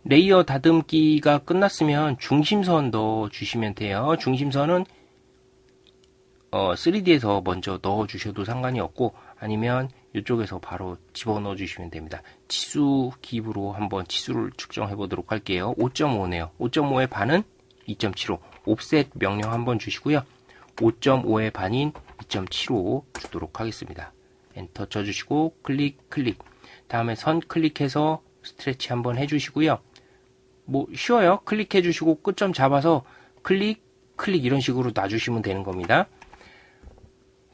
레이어 다듬기가 끝났으면 중심선 넣어 주시면 돼요. 중심선은 3D에서 먼저 넣어 주셔도 상관이 없고 아니면 이쪽에서 바로 집어넣어 주시면 됩니다. 치수 기입으로 한번 치수를 측정해 보도록 할게요. 5.5네요. 5.5의 반은 2.75. 옵셋 명령 한번 주시고요. 5.5의 반인 2.75 주도록 하겠습니다. 엔터 쳐주시고 클릭. 다음에 선 클릭해서 스트레치 한번 해주시고요. 뭐 쉬워요. 클릭해 주시고 끝점 잡아서 클릭 이런 식으로 놔주시면 되는 겁니다.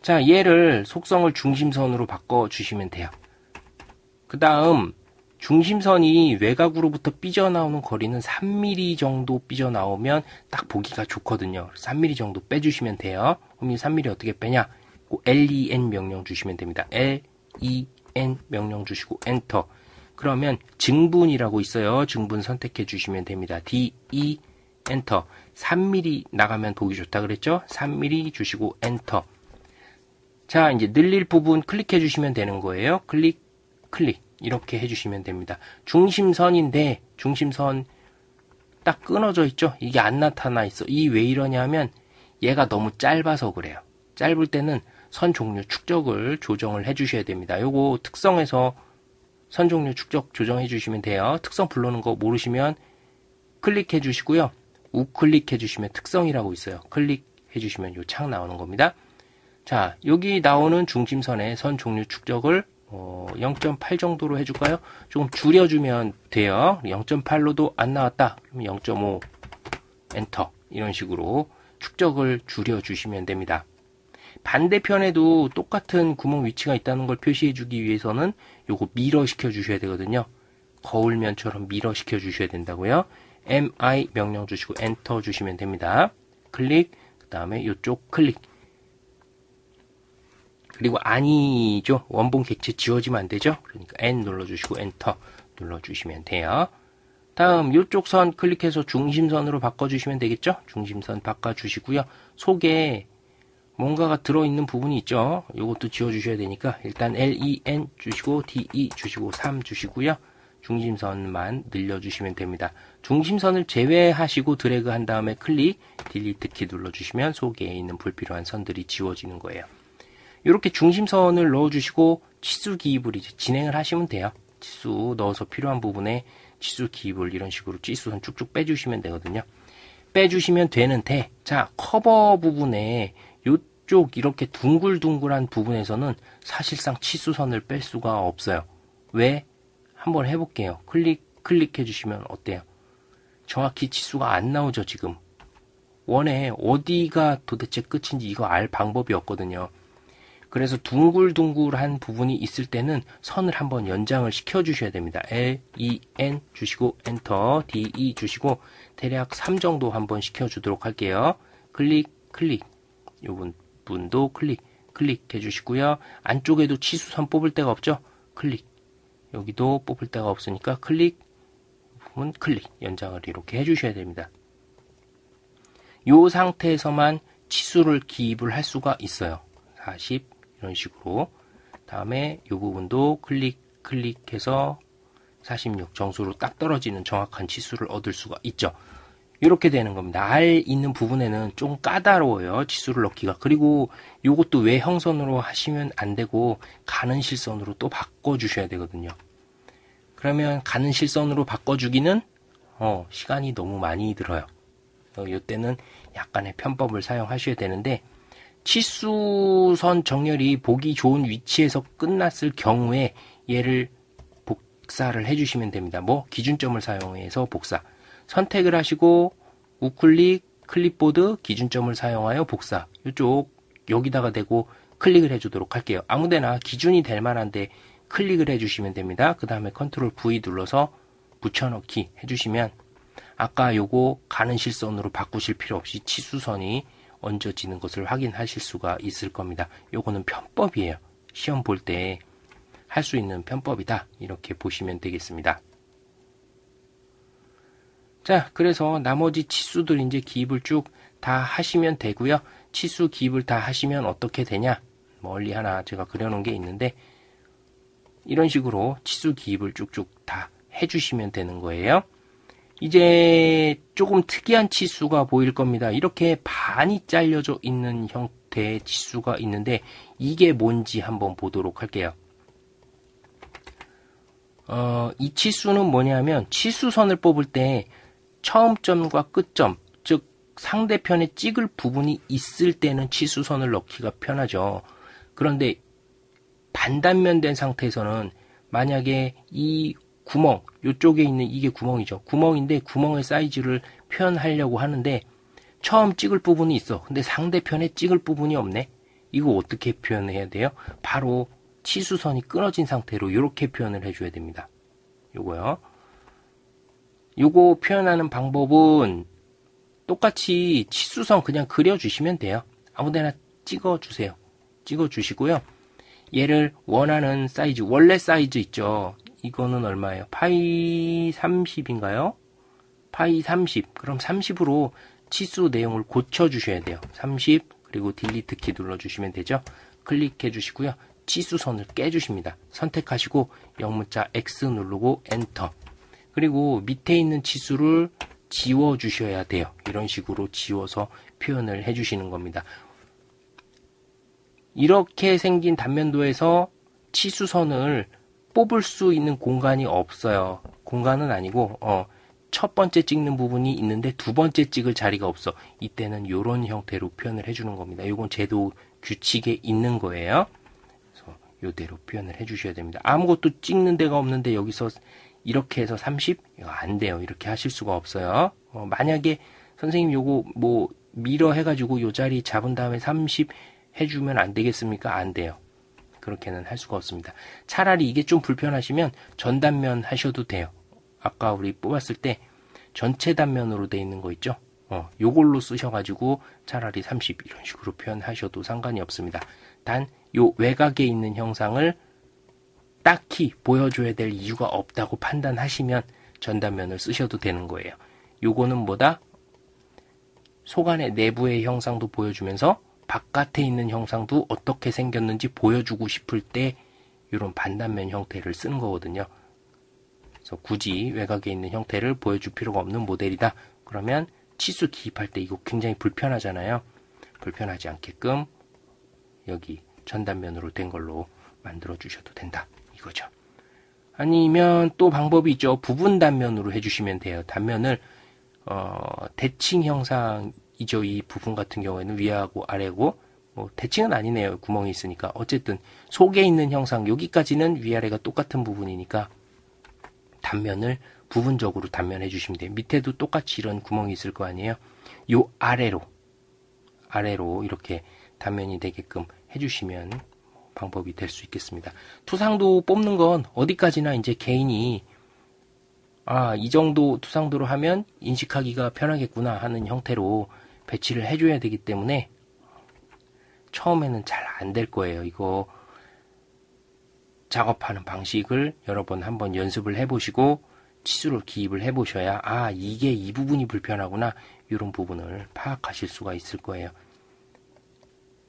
자, 얘를 속성을 중심선으로 바꿔주시면 돼요. 그 다음 중심선이 외곽으로부터 삐져나오는 거리는 3mm 정도 삐져나오면 딱 보기가 좋거든요. 3mm 정도 빼주시면 돼요. 그럼 이 3mm 어떻게 빼냐? LEN 명령 주시면 됩니다. LEN 명령 주시고 엔터. 그러면 증분이라고 있어요. 증분 선택해 주시면 됩니다. DE 엔터. 3mm 나가면 보기 좋다 그랬죠? 3mm 주시고 엔터. 자, 이제 늘릴 부분 클릭해 주시면 되는 거예요. 클릭 이렇게 해주시면 됩니다. 중심선인데 중심선 딱 끊어져 있죠? 이게 안 나타나 있어. 이 왜 이러냐면 얘가 너무 짧아서 그래요. 짧을 때는 선 종류 축적을 조정을 해주셔야 됩니다. 요거 특성에서 선 종류 축적 조정해 주시면 돼요. 특성 불러오는 거 모르시면 클릭해 주시고요. 우클릭해 주시면 특성이라고 있어요. 클릭해 주시면 요 창 나오는 겁니다. 자, 여기 나오는 중심선의 선 종류 축적을 0.8 정도로 해줄까요? 조금 줄여주면 돼요. 0.8로도 안 나왔다. 그럼 0.5 엔터 이런 식으로 축적을 줄여주시면 됩니다. 반대편에도 똑같은 구멍 위치가 있다는 걸 표시해주기 위해서는 요거 미러 시켜주셔야 되거든요. 거울면처럼 미러 시켜주셔야 된다고요. MI 명령 주시고 엔터 주시면 됩니다. 클릭, 그 다음에 요쪽 클릭. 그리고 아니죠. 원본 객체 지워지면 안 되죠. 그러니까 N 눌러주시고 엔터 눌러주시면 돼요. 다음 이쪽 선 클릭해서 중심선으로 바꿔주시면 되겠죠. 중심선 바꿔주시고요. 속에 뭔가가 들어있는 부분이 있죠. 이것도 지워주셔야 되니까 일단 LEN 주시고 DE 주시고 3 주시고요. 중심선만 늘려주시면 됩니다. 중심선을 제외하시고 드래그 한 다음에 클릭, 딜리트 키 눌러주시면 속에 있는 불필요한 선들이 지워지는 거예요. 이렇게 중심선을 넣어주시고 치수 기입을 이제 진행을 하시면 돼요. 치수 넣어서 필요한 부분에 치수 기입을 이런 식으로 치수선 쭉쭉 빼주시면 되거든요. 빼주시면 되는데, 자, 커버 부분에 이쪽 이렇게 둥글둥글한 부분에서는 사실상 치수선을 뺄 수가 없어요. 왜? 한번 해볼게요. 클릭해 주시면 어때요? 정확히 치수가 안 나오죠, 지금. 원에 어디가 도대체 끝인지 이거 알 방법이 없거든요. 그래서 둥글둥글한 부분이 있을 때는 선을 한번 연장을 시켜주셔야 됩니다. L, E, N 주시고 엔터, D, E 주시고 대략 3 정도 한번 시켜주도록 할게요. 클릭. 이 부분도 클릭해 주시고요. 안쪽에도 치수선 뽑을 데가 없죠? 클릭. 여기도 뽑을 데가 없으니까 클릭, 부분 클릭. 연장을 이렇게 해주셔야 됩니다. 이 상태에서만 치수를 기입을 할 수가 있어요. 40 이런 식으로. 다음에 이 부분도 클릭해서 46 정수로 딱 떨어지는 정확한 치수를 얻을 수가 있죠. 이렇게 되는 겁니다. 알 있는 부분에는 좀 까다로워요. 치수를 넣기가. 그리고 이것도 외형선으로 하시면 안 되고 가는 실선으로 또 바꿔주셔야 되거든요. 그러면 가는 실선으로 바꿔주기는 시간이 너무 많이 들어요. 이때는 약간의 편법을 사용하셔야 되는데 치수선 정렬이 보기 좋은 위치에서 끝났을 경우에 얘를 복사를 해주시면 됩니다. 뭐 기준점을 사용해서 복사. 선택을 하시고 우클릭, 클립보드, 기준점을 사용하여 복사. 이쪽 여기다가 대고 클릭을 해주도록 할게요. 아무데나 기준이 될 만한데 클릭을 해주시면 됩니다. 그 다음에 컨트롤 V 눌러서 붙여넣기 해주시면 아까 요거 가는 실선으로 바꾸실 필요 없이 치수선이 얹어지는 것을 확인하실 수가 있을 겁니다. 요거는 편법이에요. 시험 볼 때 할 수 있는 편법이다. 이렇게 보시면 되겠습니다. 자, 그래서 나머지 치수들 이제 기입을 쭉 다 하시면 되고요. 치수 기입을 다 하시면 어떻게 되냐? 멀리 하나 제가 그려놓은 게 있는데 이런 식으로 치수 기입을 쭉쭉 다 해주시면 되는 거예요. 이제 조금 특이한 치수가 보일 겁니다. 이렇게 반이 잘려져 있는 형태의 치수가 있는데 이게 뭔지 한번 보도록 할게요. 이 치수는 뭐냐면 치수선을 뽑을 때 처음점과 끝점, 즉 상대편에 찍을 부분이 있을 때는 치수선을 넣기가 편하죠. 그런데 반단면 된 상태에서는 만약에 이 구멍, 이쪽에 있는 이게 구멍이죠. 구멍인데 구멍의 사이즈를 표현하려고 하는데 처음 찍을 부분이 있어. 근데 상대편에 찍을 부분이 없네. 이거 어떻게 표현해야 돼요? 바로 치수선이 끊어진 상태로 이렇게 표현을 해줘야 됩니다. 요거요. 요거 표현하는 방법은 똑같이 치수선 그냥 그려주시면 돼요. 아무데나 찍어주세요. 찍어주시고요. 얘를 원하는 사이즈, 원래 사이즈 있죠. 이거는 얼마예요? 파이 30인가요? 파이 30. 그럼 30으로 치수 내용을 고쳐주셔야 돼요. 30, 그리고 딜리트 키 눌러주시면 되죠. 클릭해 주시고요. 치수선을 깨주십니다. 선택하시고 영문자 X 누르고 엔터. 그리고 밑에 있는 치수를 지워 주셔야 돼요. 이런 식으로 지워서 표현을 해주시는 겁니다. 이렇게 생긴 단면도에서 치수선을 뽑을 수 있는 공간이 없어요. 공간은 아니고 첫 번째 찍는 부분이 있는데 두 번째 찍을 자리가 없어. 이때는 이런 형태로 표현을 해주는 겁니다. 이건 제도 규칙에 있는 거예요. 그래서 이대로 표현을 해주셔야 됩니다. 아무것도 찍는 데가 없는데 여기서 이렇게 해서 30? 이거 안 돼요. 이렇게 하실 수가 없어요. 만약에 선생님 요거 뭐 밀어 해가지고 요 자리 잡은 다음에 30 해주면 안 되겠습니까? 안 돼요. 그렇게는 할 수가 없습니다. 차라리 이게 좀 불편하시면 전단면 하셔도 돼요. 아까 우리 뽑았을 때 전체 단면으로 돼 있는 거 있죠? 요걸로 쓰셔가지고 차라리 30 이런 식으로 표현하셔도 상관이 없습니다. 단 요 외곽에 있는 형상을 딱히 보여줘야 될 이유가 없다고 판단하시면 전단면을 쓰셔도 되는 거예요. 요거는 뭐다? 속안의 내부의 형상도 보여주면서 바깥에 있는 형상도 어떻게 생겼는지 보여주고 싶을 때 이런 반단면 형태를 쓰는 거거든요. 그래서 굳이 외곽에 있는 형태를 보여줄 필요가 없는 모델이다. 그러면 치수 기입할 때 이거 굉장히 불편하잖아요. 불편하지 않게끔 여기 전단면으로 된 걸로 만들어 주셔도 된다. 이거죠. 아니면 또 방법이 있죠. 부분 단면으로 해주시면 돼요. 단면을 대칭 형상이죠. 이 부분 같은 경우에는 위하고 아래고 뭐 대칭은 아니네요. 구멍이 있으니까. 어쨌든 속에 있는 형상 여기까지는 위아래가 똑같은 부분이니까 단면을 부분적으로 단면해 주시면 돼요. 밑에도 똑같이 이런 구멍이 있을 거 아니에요. 요 아래로 이렇게 단면이 되게끔 해주시면 방법이 될 수 있겠습니다. 투상도 뽑는 건 어디까지나 이제 개인이 이 정도 투상도로 하면 인식하기가 편하겠구나 하는 형태로 배치를 해줘야 되기 때문에 처음에는 잘 안 될 거예요. 이거 작업하는 방식을 여러 번 한번 연습을 해보시고 치수를 기입을 해보셔야 이게 이 부분이 불편하구나 이런 부분을 파악하실 수가 있을 거예요.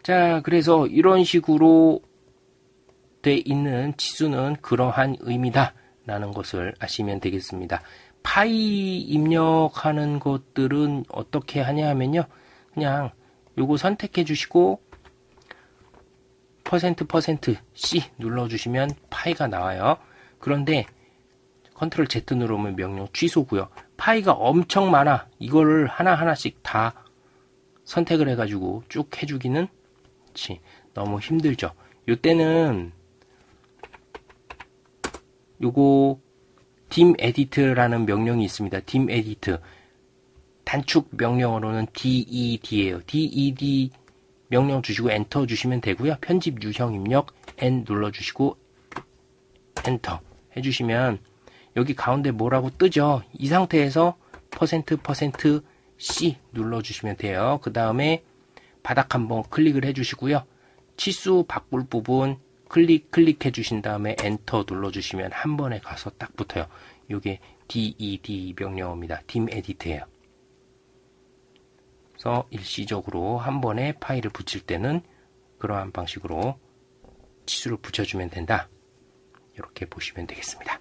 자, 그래서 이런 식으로 돼 있는 치수는 그러한 의미다 라는 것을 아시면 되겠습니다. 파이 입력하는 것들은 어떻게 하냐 하면요, 그냥 요거 선택해 주시고 %C 눌러주시면 파이가 나와요. 그런데 컨트롤 Z 누르면 명령 취소고요. 파이가 엄청 많아. 이거를 하나하나씩 다 선택을 해가지고 쭉 해주기는 너무 힘들죠. 요때는 요거 dim edit라는 명령이 있습니다. dim edit 단축 명령어로는 DED예요. DED 명령 주시고 엔터 주시면 되고요. 편집 유형 입력 N 눌러주시고 엔터 해주시면 여기 가운데 뭐라고 뜨죠? 이 상태에서 %C 눌러주시면 돼요. 그 다음에 바닥 한번 클릭을 해주시고요. 치수 바꿀 부분 클릭해 주신 다음에 엔터 눌러주시면 한 번에 가서 딱 붙어요. 이게 DED 명령어입니다. dim edit예요. 그래서 일시적으로 한 번에 파일을 붙일 때는 그러한 방식으로 치수를 붙여주면 된다. 이렇게 보시면 되겠습니다.